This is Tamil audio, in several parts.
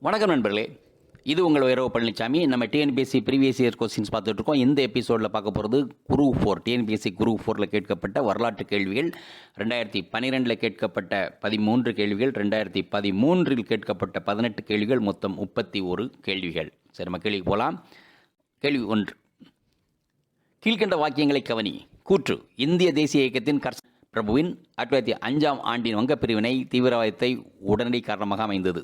வணக்கம் நண்பர்களே, இது உங்கள் V.Palanichamy. நம்ம டிஎன்பிஎஸ்சி ப்ரீவியஸ் இயர் கொஸ்டின்ஸ் பார்த்துட்டு இருக்கோம். இந்த எபிசோடில் பார்க்க போகிறது குரூப் 4 டிஎன்பிஎஸ்சி குரூப் 4 கேட்கப்பட்ட வரலாற்று கேள்விகள், 2012 கேட்கப்பட்ட 13 கேள்விகள், 2013 கேட்கப்பட்ட 18 கேள்விகள், மொத்தம் 31 கேள்விகள். சரி, நம்ம கேள்விக்கு போகலாம். கேள்வி 1. கீழ்கண்ட வாக்கியங்களை கவனி. கூற்று: இந்திய தேசிய இயக்கத்தின் பிரபுவின் 1905ஆம் ஆண்டின் வங்கப்பிரிவினை தீவிரவாதத்தை உடனடி காரணமாக அமைந்தது.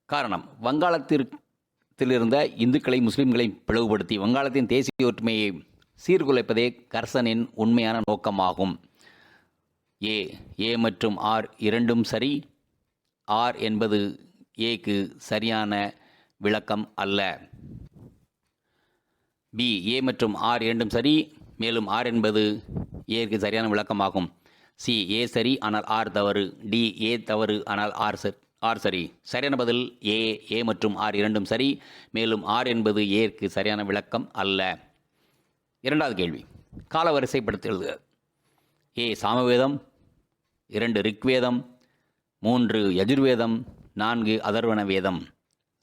காரணம்: வங்காளத்திலிருந்த இந்துக்களை முஸ்லிம்களை பிளவுபடுத்தி வங்காளத்தின் தேசிய ஒற்றுமையை சீர்குலைப்பதே கர்சனின் உண்மையான நோக்கமாகும். ஏ மற்றும் ஆர் இரண்டும் சரி. ஆர் என்பது ஏக்கு சரியான விளக்கம் அல்ல. பி, ஏ மற்றும் ஆர் இரண்டும் சரி, மேலும் ஆர் என்பது ஏக்கு சரியான விளக்கமாகும். சி, ஏ சரி ஆனால் ஆர் தவறு. டி, ஏ தவறு ஆனால் ஆர் சரி. சரியான பதில் ஏ மற்றும் ஆர் இரண்டும் சரி, மேலும் ஆர் என்பது ஏற்கு சரியான விளக்கம் அல்ல. இரண்டாவது கேள்வி. காலவரிசைப்படுத்தி எழுதுக. ஏ சாமவேதம், 2 ரிக்வேதம், 3 யஜுர்வேதம், 4 அதர்வண வேதம்.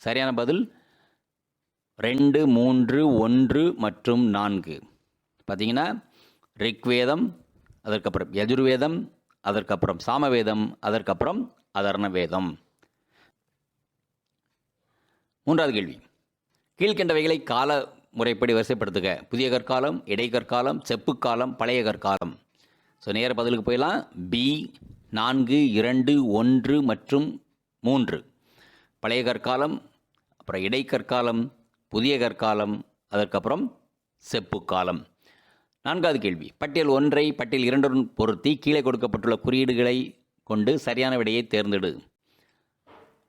சரியான பதில் 2, 3, 1 மற்றும் 4. பார்த்தீங்கன்னா ரிக்வேதம், அதற்கப்புறம் யஜுர்வேதம், அதற்கப்புறம் சாமவேதம், அதற்கப்புறம் அதர்வண வேதம். மூன்றாவது கேள்வி. கீழ்கண்டவைகளை கால முறைப்படி வரிசைப்படுத்துக. புதிய கற்காலம், இடைக்கற்காலம், செப்புக்காலம், பழைய கற்காலம். ஸோ நேர பதிலுக்கு போயிடலாம். பி 4, 2, 1 மற்றும் 3. பழைய கற்காலம், அப்புறம் இடைக்கற்காலம், புதிய கற்காலம், அதற்கப்புறம் செப்புக்காலம். நான்காவது கேள்வி. பட்டியல் 1ஐ பட்டியல் 2உடன் பொருத்தி கீழே கொடுக்கப்பட்டுள்ள குறியீடுகளை கொண்டு சரியான விடையை தேர்ந்தெடு.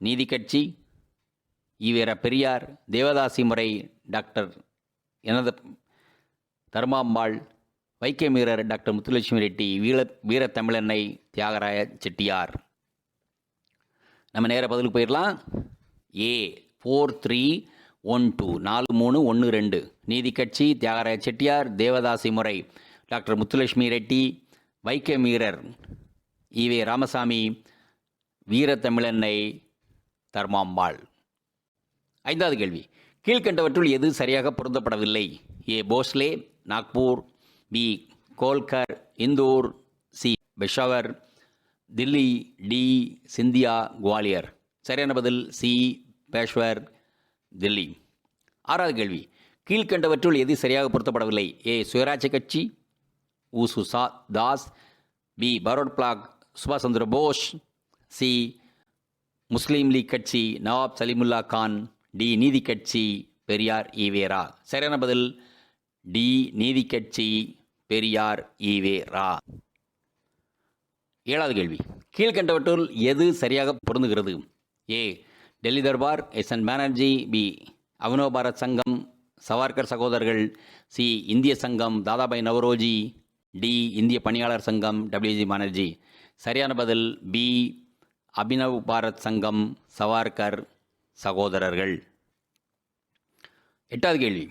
நீதி கட்சி, ஈவேரா பெரியார், தேவதாசி முறை, டாக்டர் எனது தர்மாம்பாள், வைக்கமீரர், டாக்டர் முத்துலட்சுமி ரெட்டி, வீரத்தமிழன்னை, தியாகராய செட்டியார். நம்ம நேர பதிலுக்கு போயிடலாம். ஏ 4, 3, 1, 2 4, 3, 1, 2. நீதி கட்சி, தியாகராய செட்டியார், தேவதாசி முறை, டாக்டர் முத்துலட்சுமி ரெட்டி, வைக்கமீரர், ஈவே ராமசாமி, வீரத்தமிழன்னை, தர்மாம்பாள். ஐந்தாவது கேள்வி. கீழ்கண்டவற்றுள் எது சரியாக பொருந்தப்படவில்லை? A Bhonsle, Nagpur, B Holkar, Indore, C Peshawar, Delhi, D Scindia, Gwalior. சரியான பதில் சி பேஷ்வர், தில்லி. ஆறாவது கேள்வி. கீழ்கண்டவற்றுள் எது சரியாக பொருத்தப்படவில்லை? ஏ சுயராஜ்ய கட்சி, ஊசு தாஸ், பி பரோட் பிளாக், சுபாஷ் சந்திர போஸ், சி முஸ்லீம் லீக் கட்சி, நவாப் சலிமுல்லா கான், டி நீதி கட்சி, பெரியார் ஈவேரா. சரியான பதில் டி நீதி கட்சி, பெரியார் ஈவேரா. ஏழாவது கேள்வி. கீழ்கண்டவற்றுள் எது சரியாக பொருந்துகிறது? ஏ டெல்லி தர்பார், எஸ்.என். பானர்ஜி, பி அவினோ பாரத் சங்கம், சவார்கர் சகோதரர்கள், சி இந்திய சங்கம், தாதாபாய் நவரோஜி, டி இந்திய பணியாளர் சங்கம், டபிள்யூஜி பானர்ஜி. சரியான பதில் பி அபினவ் பாரத் சங்கம், சவார்கர் சகோதரர்கள். எட்டாவது கேள்வி.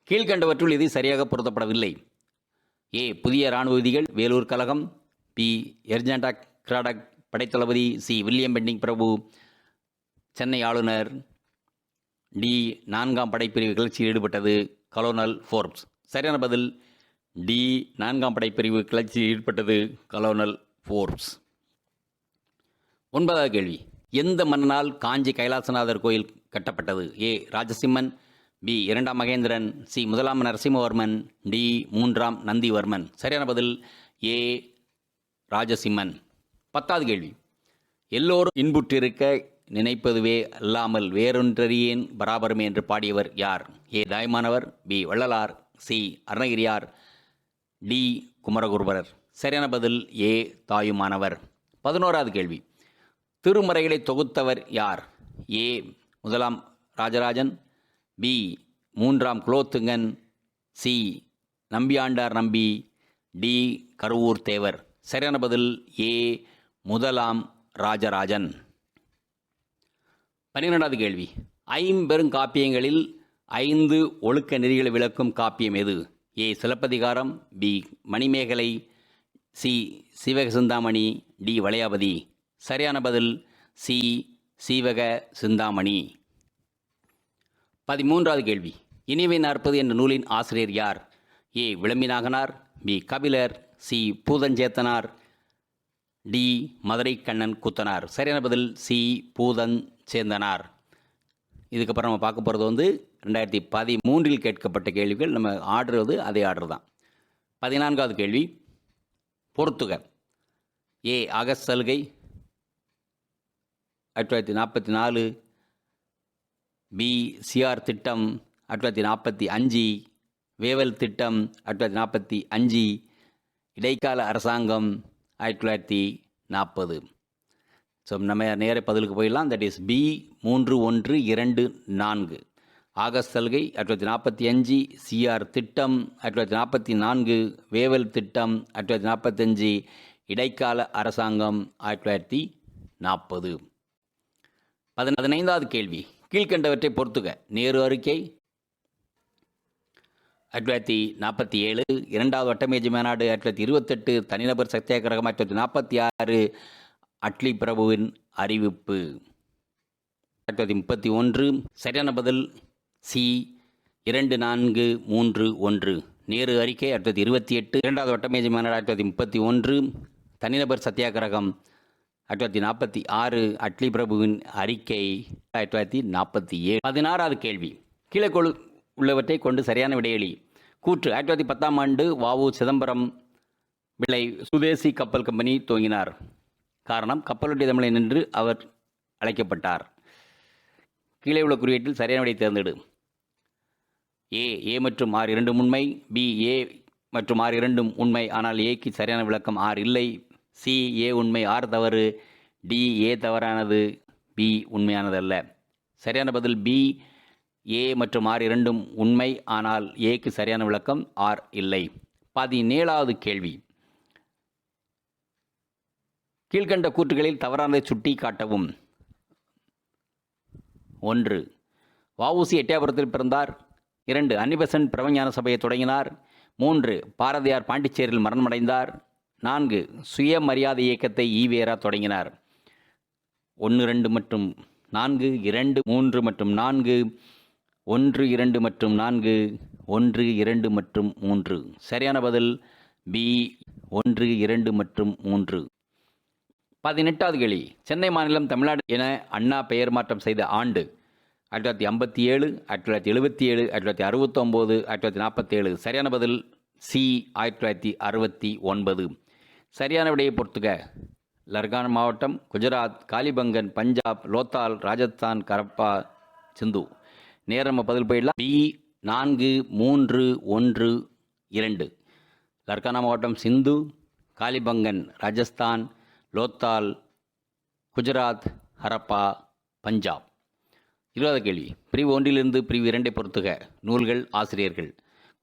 கீழ்கண்டவற்றுள் எது சரியாக பொருத்தப்படவில்லை? ஏ புதிய இராணுவ விதிகள், வேலூர் கழகம், B எர்ஜெண்டா Cradock படைத்தளபதி, C William Bentinck பிரபு, சென்னை ஆளுநர், டி 4ஆம் படைப்பிரிவு கிளர்ச்சியில் ஈடுபட்டது, கலோனல் ஃபோர்ப்ஸ். சரியான பதில் டி 4ஆம் படைப்பிரிவு கிளர்ச்சியில் ஈடுபட்டது, கலோனல் ஃபோர்ப்ஸ். ஒன்பதாவது கேள்வி. எந்த மன்னனால் காஞ்சி கைலாசநாதர் கோயில் கட்டப்பட்டது? ஏ ராஜசிம்மன், பி 2ஆம் மகேந்திரன், சி 1ஆம் நரசிம்மவர்மன், டி 3ஆம் நந்திவர்மன். சரியான பதில் ஏ ராஜசிம்மன். 10வது கேள்வி. எல்லோரும் இன்புற்றிருக்க நினைப்பதுவே அல்லாமல் வேறொன்றறியேன் பராபரமே என்று பாடியவர் யார்? ஏ தாய்மானவர், பி வள்ளலார், சி அருணகிரியார், டி குமரகுருபரர். சரியான பதில் ஏ தாயுமானவர். 11வது கேள்வி. திருமறைகளை தொகுத்தவர் யார்? ஏ 1ஆம் ராஜராஜன், பி 3ஆம் குலோத்துங்கன், சி நம்பியாண்டார் நம்பி, டி கருவூர் தேவர். சரியான பதில் ஏ 1ஆம் ராஜராஜன். 12வது கேள்வி. 5 காப்பியங்களில் 5 ஒழுக்க நெறிகளை விளக்கும் காப்பியம் எது? A Silappatikaram, B Manimekalai, C Sivakachintamani, D Valayapathi. சரியான பதில் சி சீவக சிந்தாமணி. 13வது கேள்வி. இனியவை 40 என்ற நூலின் ஆசிரியர் யார்? A. Vilambinaganar, B. Kapilar, C. Poothancheththanar, D. Madurai Kannan Koothanar. சரியான பதில் சி. பூதஞ்சேந்தனார். இதுக்கப்புறம் நம்ம பார்க்க போகிறது 2013 கேட்கப்பட்ட கேள்விகள். நம்ம ஆர்டர் அதே ஆர்டர் தான். 14வது கேள்வி. பொறுத்துக. ஏ. ஆகஸ்ட் சலுகை 1944, பி. சிஆர் திட்டம் 1945, வேவல் திட்டம் 1945, இடைக்கால அரசாங்கம் 1940. ஸோ நம்ம நேர பதிலுக்கு போயிடலாம். That is B. 3124. ஆகஸ்ட் சலுகை 1945, சிஆர் திட்டம் 1944, வேவல் திட்டம் 1945, இடைக்கால அரசாங்கம் 1940. 15வது கேள்வி. கீழ்கண்டவற்றை பொறுத்துக. நேரு அறிக்கை 1947, இரண்டாவது வட்டமேஜை மாநாடு 1928, தனிநபர் சத்தியாகிரகம் 1946, அட்லி பிரபுவின் அறிவிப்பு 1931. சரியான பதில் சி. 2431. நேரு அறிக்கை 1928, இரண்டாவது வட்டமேஜை மாநாடு 1931, தனிநபர் சத்தியாகிரகம் 1946, அட்லி பிரபுவின் அறிக்கை 1947. 16வது கேள்வி. கீழே உள்ளவற்றை கொண்டு சரியான விடையளி. கூற்று. 1910ஆம் ஆண்டு வ.உ. சிதம்பரம் பிள்ளை சுதேசி கப்பல் கம்பெனி துவங்கினார். காரணம், கப்பலுடைய தமிழன் என்று அவர் அழைக்கப்பட்டார். கீழே உள்ள குறியீட்டில் சரியான விடை தேர்ந்தெடு. ஏ மற்றும் ஆர் இரண்டும் உண்மை, பி. ஏ மற்றும் ஆர் இரண்டும் உண்மை ஆனால் ஏக்கு சரியான விளக்கம் ஆர் இல்லை, சி. ஏ உண்மை ஆர் தவறு, டி. ஏ தவறானது, பி உண்மையானதல்ல. சரியான பதில் பி. ஏ மற்றும் ஆர் இரண்டும் உண்மை ஆனால் ஏக்கு சரியான விளக்கம் ஆர் இல்லை. 17வது கேள்வி. கீழ்கண்ட கூற்றுகளில் தவறானதை சுட்டி காட்டவும். 1. வ.உ.சி. எட்டயபுரத்தில் பிறந்தார். 2. அன்னிபெசன்ட் பிரபஞான சபையை தொடங்கினார். 3. பாரதியார் பாண்டிச்சேரியில் மரணமடைந்தார். 4. சுயமரியாதை இயக்கத்தை ஈவேரா தொடங்கினார். 1, 2 மற்றும் 4, 2, 3 மற்றும் 4, 1, 2 மற்றும் 4, 1, 2 மற்றும் 3. சரியான பதில் பி. 1, 2 மற்றும் 3. 18வது கேள்வி. சென்னை மாநிலம் தமிழ்நாடு என அண்ணா பெயர் மாற்றம் செய்த ஆண்டு 1957, 1977, 1969, 1947. சரியான பதில் சி. 1969. சரியான விடையை பொறுத்துக. லர்கான் மாவட்டம், குஜராத், காலிபங்கன், பஞ்சாப், லோத்தால், ராஜஸ்தான், கரப்பா, சிந்து. நேரம் பதில் போயிடலாம். பி. 4, 3, 1, 2. லர்கானா மாவட்டம் சிந்து, காலிபங்கன் ராஜஸ்தான், லோத்தால் குஜராத், ஹரப்பா பஞ்சாப். 20வது கேள்வி. பிரிவு 1 பிரிவு 2 பொறுத்துக. நூல்கள், ஆசிரியர்கள்.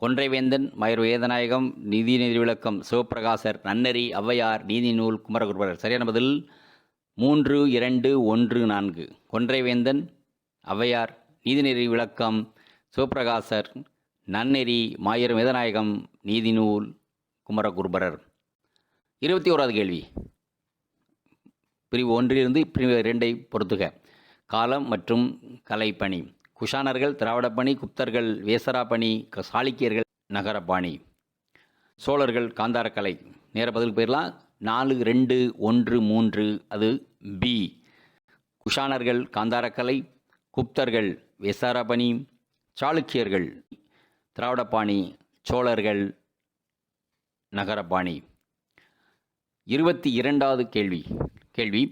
கொன்றைவேந்தன், மயூர் வேதநாயகம், நீதிநெறி விளக்கம் சிவப்பிரகாசர், நன்னெறி ஔவையார், நீதி நூல் குமரகுருபரர். சரியான பதில் 3, 2, 1, 4. கொன்றைவேந்தன், ஔவையார், நீதிநெறி விளக்கம் சிவப்பிரகாசர், நன்னெறி மாயூர் வேதநாயகம், நீதி நூல் குமரகுருபரர். 21வது கேள்வி. பிரிவு 1 பிரிவு 2 பொறுத்துக. காலம் மற்றும் கலைப்பணி. குஷானர்கள் திராவிடப்பணி, குப்தர்கள் வேசராப்பணி, சாளுக்கியர்கள் நகரப்பாணி, சோழர்கள் காந்தாரக்கலை. நேர பதில் போயிடலாம். 4, 2, 1, 3. அது பி. குஷானர்கள் காந்தாரக்கலை, குப்தர்கள் வேசாராப்பணி, சாளுக்கியர்கள் திராவிடப்பாணி, சோழர்கள் நகரப்பாணி. 22வது கேள்வி.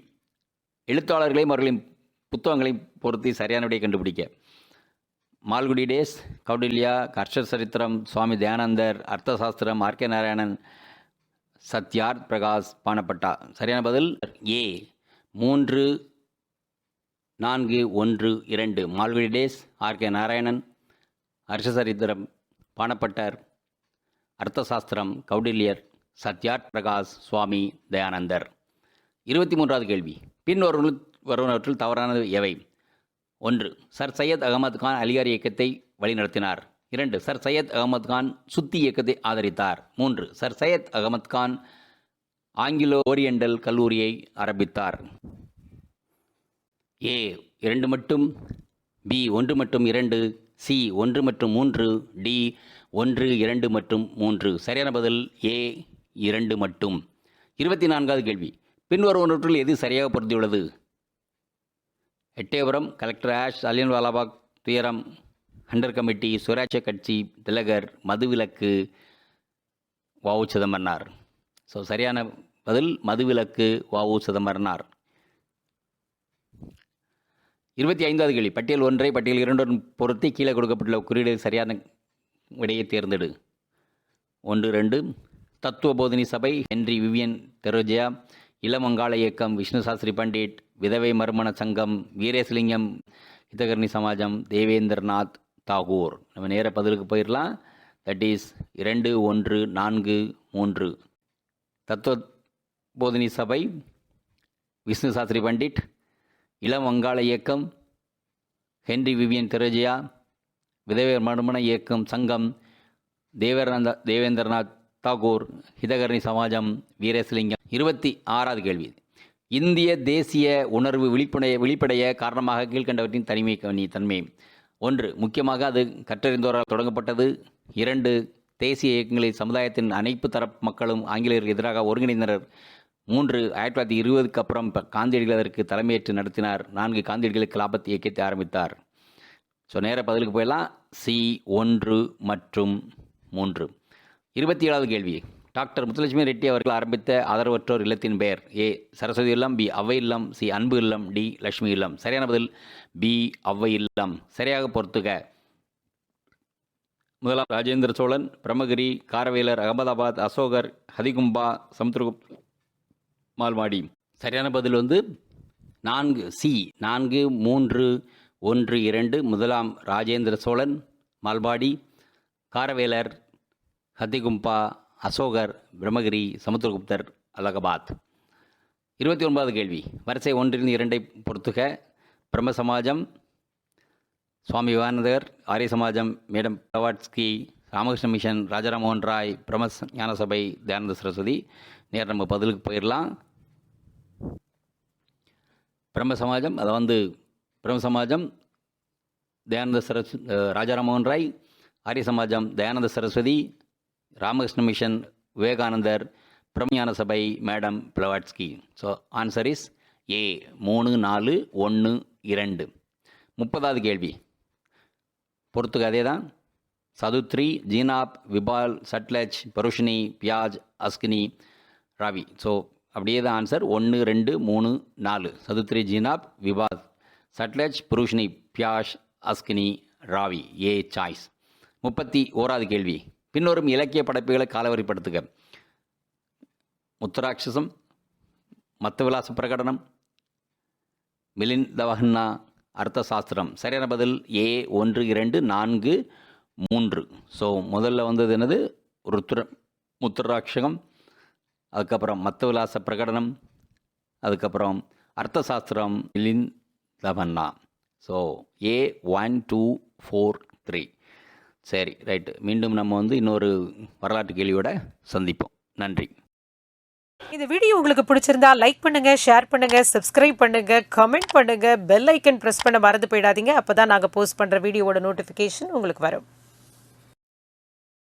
எழுத்தாளர்களையும் அவர்களின் புத்தகங்களையும் பொறுத்து சரியான விடையை கண்டுபிடிக்க. Malgudi days, Kautilya, Harsha Charitham, Swami Dayanandar, Arthashastram, R K. நாராயணன், சத்யார்த் பிரகாஷ், பானப்பட்டா. சரியான பதில் A. 3, 4, 1, 2. Malgudi days, R K. Narayanan, Harshacharitham, Banabhattar, Arthashastram, Kautilyar, Satyarth Prakash, Swami Dayanandar. 23வது கேள்வி. பின் வருவனவற்றில் தவறானது எவை? 1. சர் சையத் அகமது கான் அலிகார் இயக்கத்தை வழிநடத்தினார். 2. சர் சையத் அகமது கான் சுத்தி இயக்கத்தை ஆதரித்தார். 3. Sir Syed Ahmed Khan Anglo Oriental கல்லூரியை ஆரம்பித்தார். ஏ 2 மட்டும், பி 1 மற்றும் 2, சி 1 மற்றும் 3, டி 1, 2 மற்றும் 3. சரியான பதில் ஏ 2 மட்டும். 24வது கேள்வி. பின்வருவனவற்றில் எது சரியாக பொருந்தியுள்ளது? எட்டயபுரம், கலெக்டர் ஆஷ், ஜாலியன்வாலாபாக் துயரம், ஹண்டர் கமிட்டி, சுயராட்ச கட்சி, திலகர், மதுவிலக்கு, வ.உ. சிதம்பரனார். ஸோ சரியான பதில் மதுவிலக்கு, வ.உ. சிதம்பரனார். 25வது கேள்வி. பட்டியல் 1ஐ பட்டியல் 2 பொருத்தி கீழே கொடுக்கப்பட்டுள்ள குறியீடு சரியான விடையை தேர்ந்தெடு. 1, 2 தத்துவ போதினி சபை, ஹென்றி விவியன் தெரோஜியா, இளம் வங்காள இயக்கம், விஷ்ணு சாஸ்திரி பண்டிட், விதவை மறுமண சங்கம், வீரேசலிங்கம் ஹிதகர்ணி சமாஜம், தேவேந்திரநாத் தாகூர். நம்ம நேர பதிலுக்கு போயிடலாம். That is 2, 1, 4, 3. தத்துவ போதினி சபை, விஷ்ணு சாஸ்திரி பண்டிட், இளம் வங்காள இயக்கம், ஹென்றி விவியன் தெரோஜியா, விதவை மறுமண இயக்கம் சங்கம், தேவேந்திரநாத் தாகூர், ஹிதகர்ணி சமாஜம், வீரேசலிங்கம். 26வது கேள்வி. இந்திய தேசிய உணர்வு வெளிப்படைய காரணமாக கீழ்கண்டவற்றின் தன்மை. 1, முக்கியமாக அது கற்றறிந்தோரால் தொடங்கப்பட்டது. 2, தேசிய இயக்கங்களில் சமுதாயத்தின் அனைத்து தரப்பு மக்களும் ஆங்கிலேயருக்கு எதிராக ஒருங்கிணைந்தனர். 3, 1920க்கு அப்புறம் காந்தியடிகள் அதற்கு தலைமையேற்று நடத்தினார். 4, காந்தியடிகளுக்கு லாபத் இயக்கத்தை ஆரம்பித்தார். ஸோ நேர பதிலுக்கு போயிடலாம். சி 1 மற்றும் 3. 27வது கேள்வி. டாக்டர் முத்துலட்சுமி ரெட்டி அவர்கள் ஆரம்பித்த ஆதரவற்றோர் இல்லத்தின் பெயர்? ஏ சரஸ்வதி இல்லம், பி அவ்வை இல்லம், சி அன்பு இல்லம், டி லட்சுமி இல்லம். சரியான பதில் பி அவ்வை இல்லம். சரியாக பொறுத்துக. முதலாம் ராஜேந்திர சோழன், பிரம்மகிரி, காரவேலர், அகமதாபாத், அசோகர், ஹதிகும்பா, சமுத்திரகுப்த், மால்மாடி. சரியான பதில் 4 சி 4, 3, 1, 2. முதலாம் ராஜேந்திர சோழன், மால்பாடி, காரவேலர், ஹத்திகும்பா, அசோகர், பிரம்மகிரி, சமுத்திரகுப்தர், அலகாபாத். 29வது கேள்வி. வரிசை 1 2 பொறுத்துக. பிரம்ம சமாஜம் Swami Vivekanandar, Arya Samajam madam Blavatsky, Ramakrishna mission Rajaram மோகன் ராய், பிரம்ம ஞான சபை தயானந்த சரஸ்வதி. நேரம் நம்ம பதிலுக்கு போயிடலாம். பிரம்ம சமாஜம் அதை பிரம்ம சமாஜம் தயானந்த ராஜாராம் மோகன் ராய், ஆரிய சமாஜம் தயானந்த சரஸ்வதி, ராமகிருஷ்ண மிஷன் விவேகானந்தர், பிரம்மஞான சபை madam Blavatsky. So answer is A 3, 4, 1, 2. 30வது கேள்வி பொறுத்துக்க. அதே தான். சதுத்ரி, ஜீனாப், விபால், சட்லஜ், பருஷினி, பியாஜ், அஸ்கினி, ராவி. ஸோ அப்படியே தான் ஆன்சர். 1, 2, 3, 4. சதுத்ரி, ஜீனாப், விபால், சட்லஜ், புருஷினி, பியாஷ், அஸ்கினி, ராவி. ஏ சாய்ஸ். 31வது கேள்வி. பின்வரும் இலக்கிய படைப்புகளை காலவரிப்படுத்துக. முத்தராட்சசம், மத்தவிலாச பிரகடனம், மிலிந்தவஹன்னா, அர்த்த சாஸ்திரம். சரியான பதில் ஏ 1, 2, 4, 3. ஸோ முதல்ல என்னது? முத்தராட்சகம், அதுக்கப்புறம் மத்தவிலாச பிரகடனம், அதுக்கப்புறம் அர்த்த சாஸ்திரம், மிலிந்தவஹன்னா. ஸோ ஏ 1, 2, 4, 3. சரி, ரைட்டு. மீண்டும் நம்ம இன்னொரு வரலாற்று கேள்வியோட சந்திப்போம். நன்றி. இந்த வீடியோ உங்களுக்கு பிடிச்சிருந்தா லைக் பண்ணுங்க, ஷேர் பண்ணுங்க, சப்ஸ்கிரைப் பண்ணுங்க, கமெண்ட் பண்ணுங்க, பெல் ஐக்கன் பிரஸ் பண்ண மறந்து போயிடாதீங்க. அப்பதான் நாங்க போஸ்ட் பண்ற வீடியோவோட நோட்டிஃபிகேஷன் உங்களுக்கு வரும்.